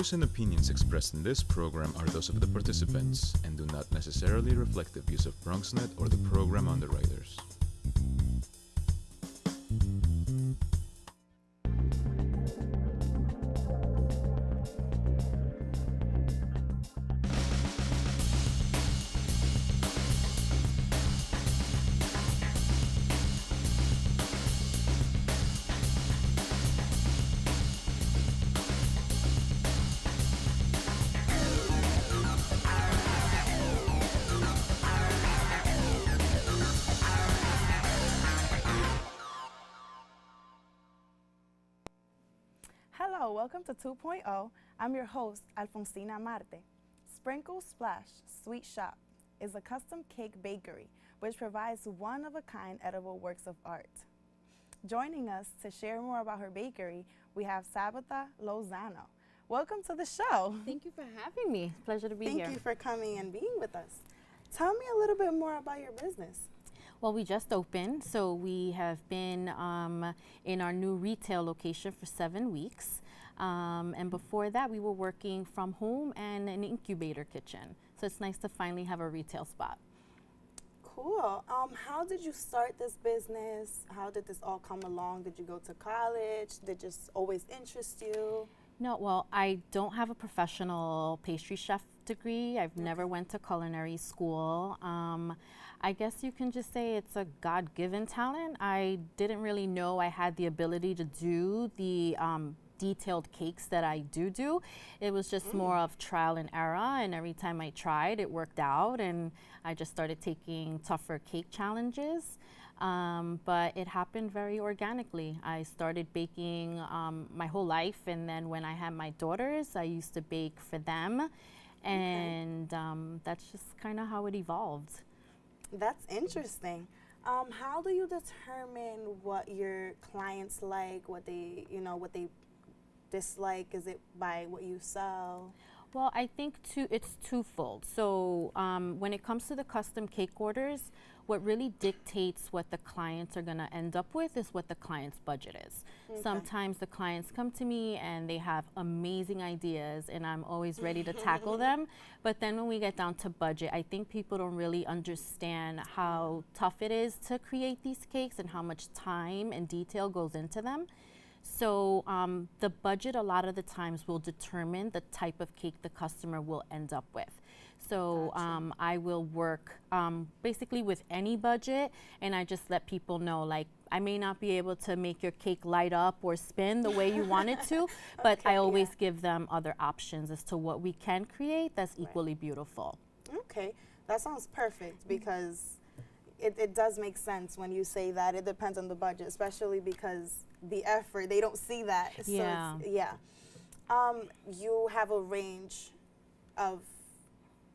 views and opinions expressed in this program are those of the participants and do not necessarily reflect the views of BronxNet or the program underwriters. Hello, welcome to 2.0. I'm your host, Alfonsina Marte. Sprinkle Splash Sweet Shop is a custom cake bakery which provides one-of-a-kind edible works of art. Joining us to share more about her bakery, we have Sabata Lozano. Welcome to the show. Thank you for having me. Pleasure to be here. Thank you for coming and being with us. Tell me a little bit more about your business. Well, we just opened, so we have been in our new retail location for 7 weeks. And before that, we were working from home and an incubator kitchen. So it's nice to finally have a retail spot. Cool. How did you start this business? How did this all come along? Did you go to college? Did it just always interest you? No, well, I don't have a professional pastry chef degree. I've never went to culinary school. I guess you can just say it's a God-given talent. I didn't really know I had the ability to do the detailed cakes that I do. It was just more of trial and error, and every time I tried, it worked out, and I just started taking tougher cake challenges. But it happened very organically. I started baking my whole life, and then when I had my daughters, I used to bake for them, and that's just kind of how it evolved. That's interesting. How do you determine what your clients like, what they dislike? Is it by what you sell? Well, I think it's twofold. So when it comes to the custom cake orders, what really dictates what the clients are going to end up with is what the client's budget is. Okay. Sometimes the clients come to me and they have amazing ideas, and I'm always ready to tackle them. But then when we get down to budget, I think people don't really understand how tough it is to create these cakes and how much time and detail goes into them. So the budget a lot of the times will determine the type of cake the customer will end up with. So I will work basically with any budget, and I just let people know, like, I may not be able to make your cake light up or spin the way you want it to, but I always give them other options as to what we can create that's equally beautiful. Okay, that sounds perfect because it does make sense when you say that it depends on the budget, especially because the effort, they don't see that. Yeah. So you have a range of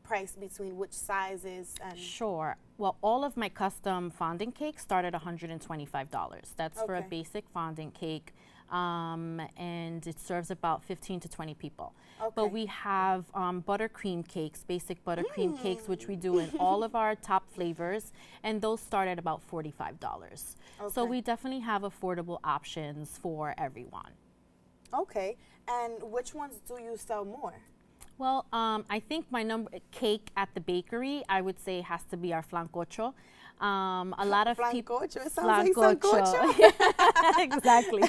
price between which sizes and... Sure. Well, all of my custom fondant cakes start at $125. That's for a basic fondant cake, and it serves about 15 to 20 people. Okay. But we have buttercream cakes, basic buttercream cakes, which we do in all of our top flavors, and those start at about $45. Okay. So we definitely have affordable options for everyone. Okay. And which ones do you sell more? Well, I think my cake at the bakery, I would say, has to be our flancocho. A lot of people. Flancocho. It sounds like sancocho. Exactly.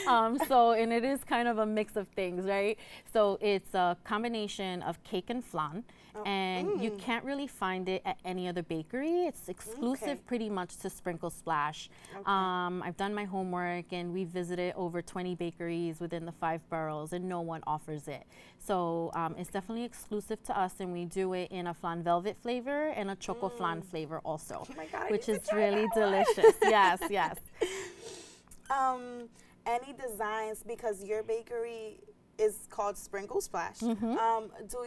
And it is kind of a mix of things, right? So it's a combination of cake and flan, and you can't really find it at any other bakery. It's exclusive pretty much to Sprinkle Splash. Okay. I've done my homework, and we visited over 20 bakeries within the 5 boroughs, and no one offers it. So it's definitely exclusive to us, and we do it in a flan velvet flavor and a choco flan flavor also. Oh my God, which is really delicious. Yes, yes. Any designs, because your bakery is called Sprinkle Splash. Do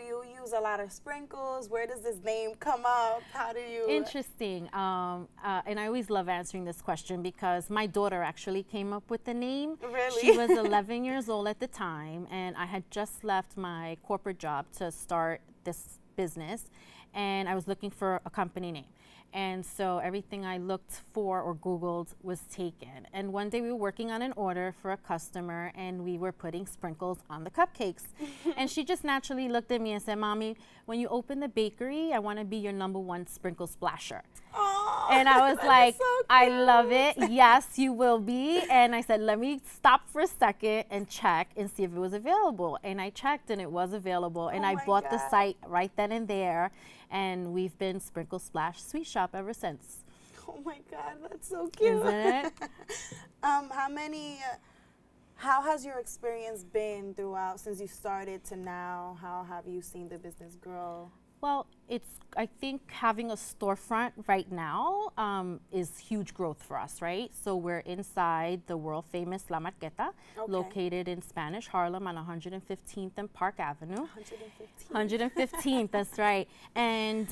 you use a lot of sprinkles? Where does this name come up? How do you? Interesting. And I always love answering this question because my daughter actually came up with the name. Really? She was 11 years old at the time, and I had just left my corporate job to start this business, and I was looking for a company name. And so everything I looked for or Googled was taken. And one day we were working on an order for a customer, and we were putting sprinkles on the cupcakes. And she just naturally looked at me and said, "Mommy, when you open the bakery, I want to be your #1 sprinkle splasher." Oh, And I was like, so "I love it. Yes, you will be." And I said, "Let me stop for a second and check and see if it was available." And I checked, and it was available. And I my bought the God. site right then and there. And we've been Sprinkle Splash Sweet Shop ever since. Oh my God, that's so cute. Isn't it? How has your experience been throughout since you started to now? How have you seen the business grow? Well, I think having a storefront right now is huge growth for us, right? So we're inside the world famous La Marqueta, located in Spanish Harlem on 115th and Park Avenue. 115th, that's right. And,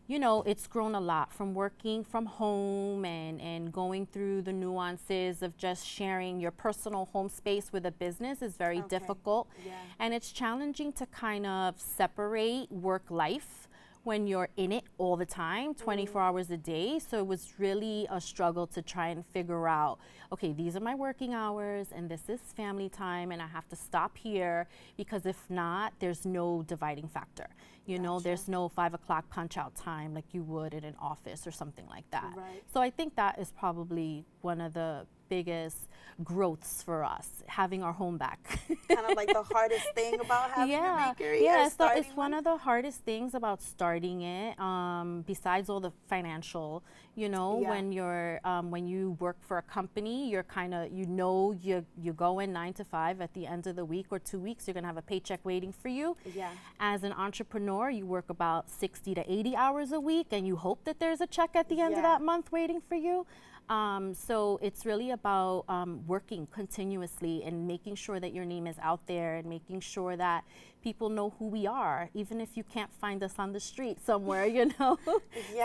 you know, it's grown a lot from working from home and going through the nuances of just sharing your personal home space with a business is very difficult. Yeah. And it's challenging to kind of separate work-life when you're in it all the time, 24 hours a day. So it was really a struggle to try and figure out, okay, these are my working hours and this is family time, and I have to stop here, because if not, there's no dividing factor. You know, there's no 5 o'clock punch out time like you would in an office or something like that. Right. So I think that is probably one of the biggest growths for us, having our home back. Kind of like the hardest thing about having a bakery. Yeah, or so it's starting one of the hardest things about starting it, besides all the financial, you know, when you're when you work for a company, you're kind of, you go in 9 to 5, at the end of the week or 2 weeks, you're gonna have a paycheck waiting for you. Yeah. As an entrepreneur, you work about 60 to 80 hours a week, and you hope that there's a check at the end of that month waiting for you. So it's really about working continuously and making sure that your name is out there, and making sure that people know who we are, even if you can't find us on the street somewhere, you know.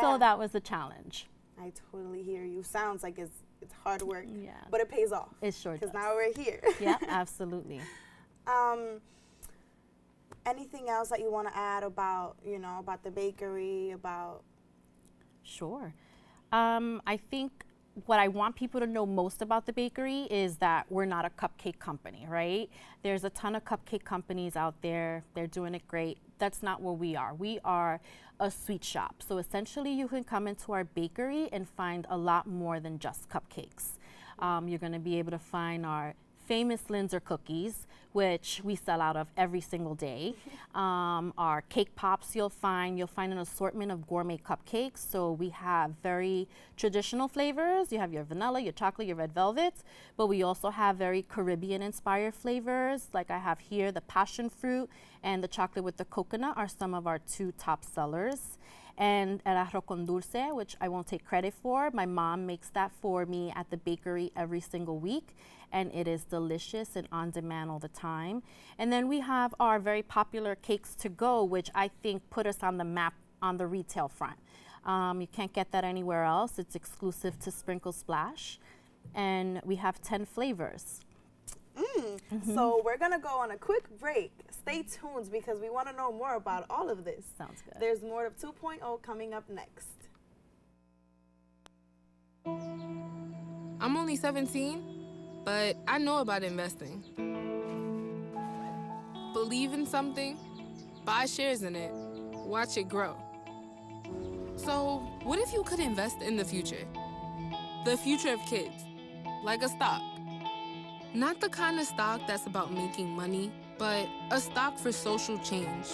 So that was a challenge. I totally hear you. Sounds like it's hard work, Yeah. but it pays off. It sure does. Because now we're here. Yeah, absolutely. Anything else that you want to add about, you know, about the bakery, about? Sure. I think what I want people to know most about the bakery is that we're not a cupcake company, right? There's a ton of cupcake companies out there. They're doing it great. That's not what we are. We are a sweet shop. So essentially you can come into our bakery and find a lot more than just cupcakes. You're going to be able to find our famous Linzer cookies, which we sell out of every single day. Our cake pops you'll find an assortment of gourmet cupcakes. So we have very traditional flavors. You have your vanilla, your chocolate, your red velvet, but we also have very Caribbean inspired flavors. Like I have here, the passion fruit and the chocolate with the coconut are some of our 2 top sellers. And el arroz con dulce, which I won't take credit for. My mom makes that for me at the bakery every single week, and it is delicious and on demand all the time. And then we have our very popular cakes to go, which I think put us on the map on the retail front. You can't get that anywhere else. It's exclusive to Sprinkle Splash, and we have 10 flavors. So we're going to go on a quick break. Stay tuned because we want to know more about all of this. Sounds good. There's more of 2.0 coming up next. I'm only 17, but I know about investing. Believe in something, buy shares in it, watch it grow. So, what if you could invest in the future? The future of kids, like a stock. Not the kind of stock that's about making money, but a stock for social change.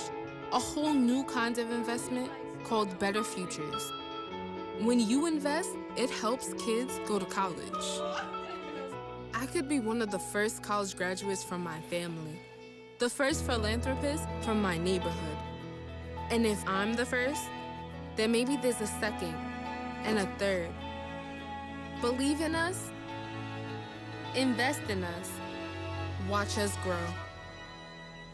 A whole new kind of investment called Better Futures. When you invest, it helps kids go to college. I could be one of the first college graduates from my family, the first philanthropist from my neighborhood. And if I'm the first, then maybe there's a second and a third. Believe in us, invest in us, watch us grow.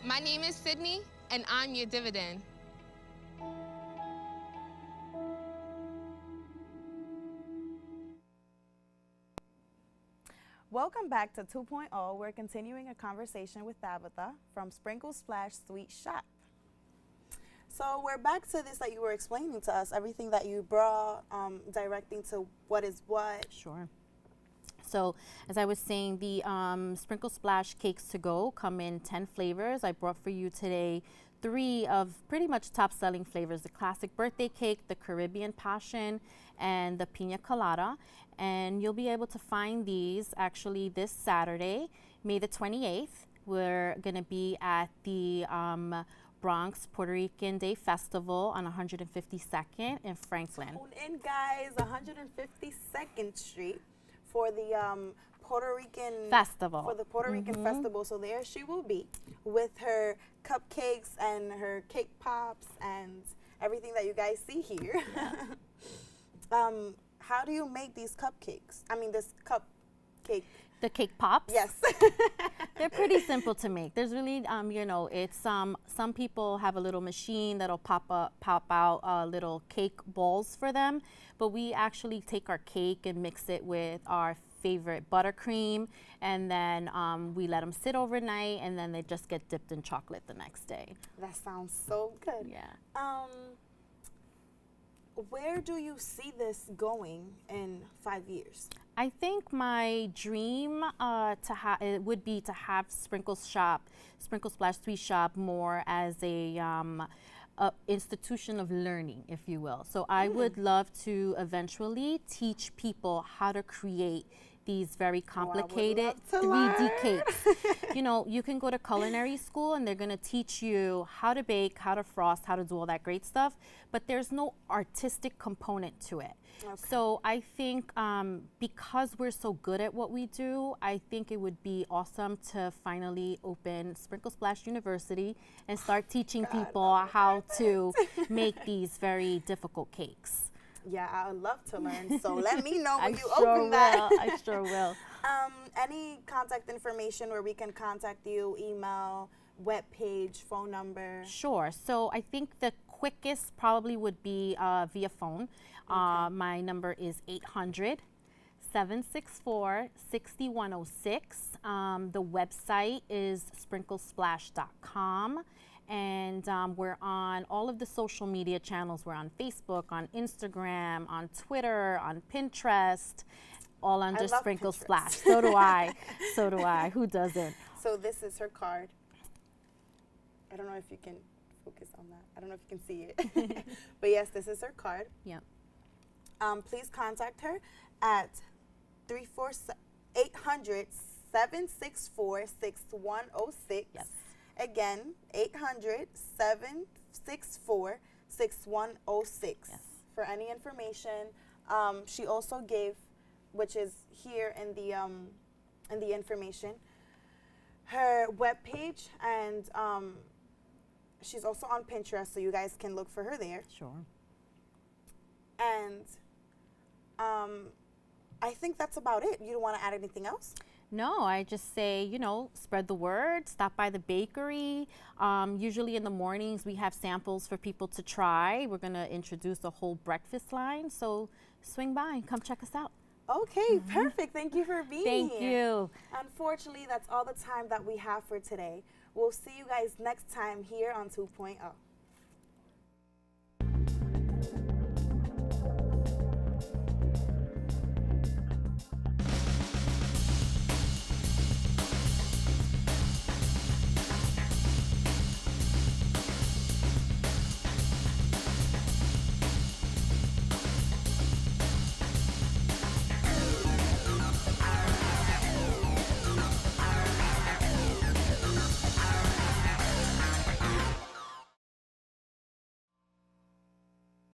My name is Sydney, and I'm your dividend. Welcome back to 2.0. We're continuing a conversation with Tabitha from Sprinkle Splash Sweet Shop. So we're back to this that you were explaining to us, everything that you brought, directing to what is what. Sure. So as I was saying, the Sprinkle Splash Cakes to Go come in 10 flavors. I brought for you today 3 of pretty much top selling flavors: the classic birthday cake, the Caribbean Passion, and the Pina Colada. And you'll be able to find these actually this Saturday, May the 28th. We're going to be at the Bronx Puerto Rican Day Festival on 152nd in Franklin. Tune in, guys, 152nd Street for the Puerto Rican Festival. For the Puerto Rican Festival. So there she will be with her cupcakes and her cake pops and everything that you guys see here. Yeah. How do you make these cupcakes? I mean, this cupcake. The cake pops? Yes. They're pretty simple to make. There's really, you know, it's some people have a little machine that'll pop out little cake balls for them, but we actually take our cake and mix it with our favorite buttercream, and then we let them sit overnight, and then they just get dipped in chocolate the next day. That sounds so good. Yeah. Where do you see this going in 5 years? I think my dream it would be to have Sprinkle Splash Sweet Shop more as a institution of learning, if you will. So I would love to eventually teach people how to create these very complicated 3D cakes. You know, you can go to culinary school and they're going to teach you how to bake, how to frost, how to do all that great stuff, but there's no artistic component to it. Okay. So I think because we're so good at what we do, I think it would be awesome to finally open Sprinkle Splash University and start teaching people how to make these very difficult cakes. Yeah, I would love to learn. So let me know when you sure open that. I sure will. Any contact information where we can contact you, email, webpage, phone number? Sure. So I think the quickest probably would be via phone. Okay. My number is 800-764-6106. The website is sprinklesplash.com. And we're on all of the social media channels. We're on Facebook, on Instagram, on Twitter, on Pinterest, all under Sprinkle Splash. So do I. So do I. Who doesn't? So this is her card. I don't know if you can focus on that. I don't know if you can see it. But yes, this is her card. Yep. Please contact her at 800-764-6106. Yes. Again, 800-764-6106. Yes. For any information. She also gave, which is here in the information, her webpage, and she's also on Pinterest, so you guys can look for her there. Sure. And I think that's about it. You don't want to add anything else? No, I just say, you know, spread the word, stop by the bakery. Usually in the mornings we have samples for people to try. We're going to introduce a whole breakfast line, so swing by and come check us out. Okay, perfect. Thank you for being here. Thank you. Unfortunately, that's all the time that we have for today. We'll see you guys next time here on 2.0.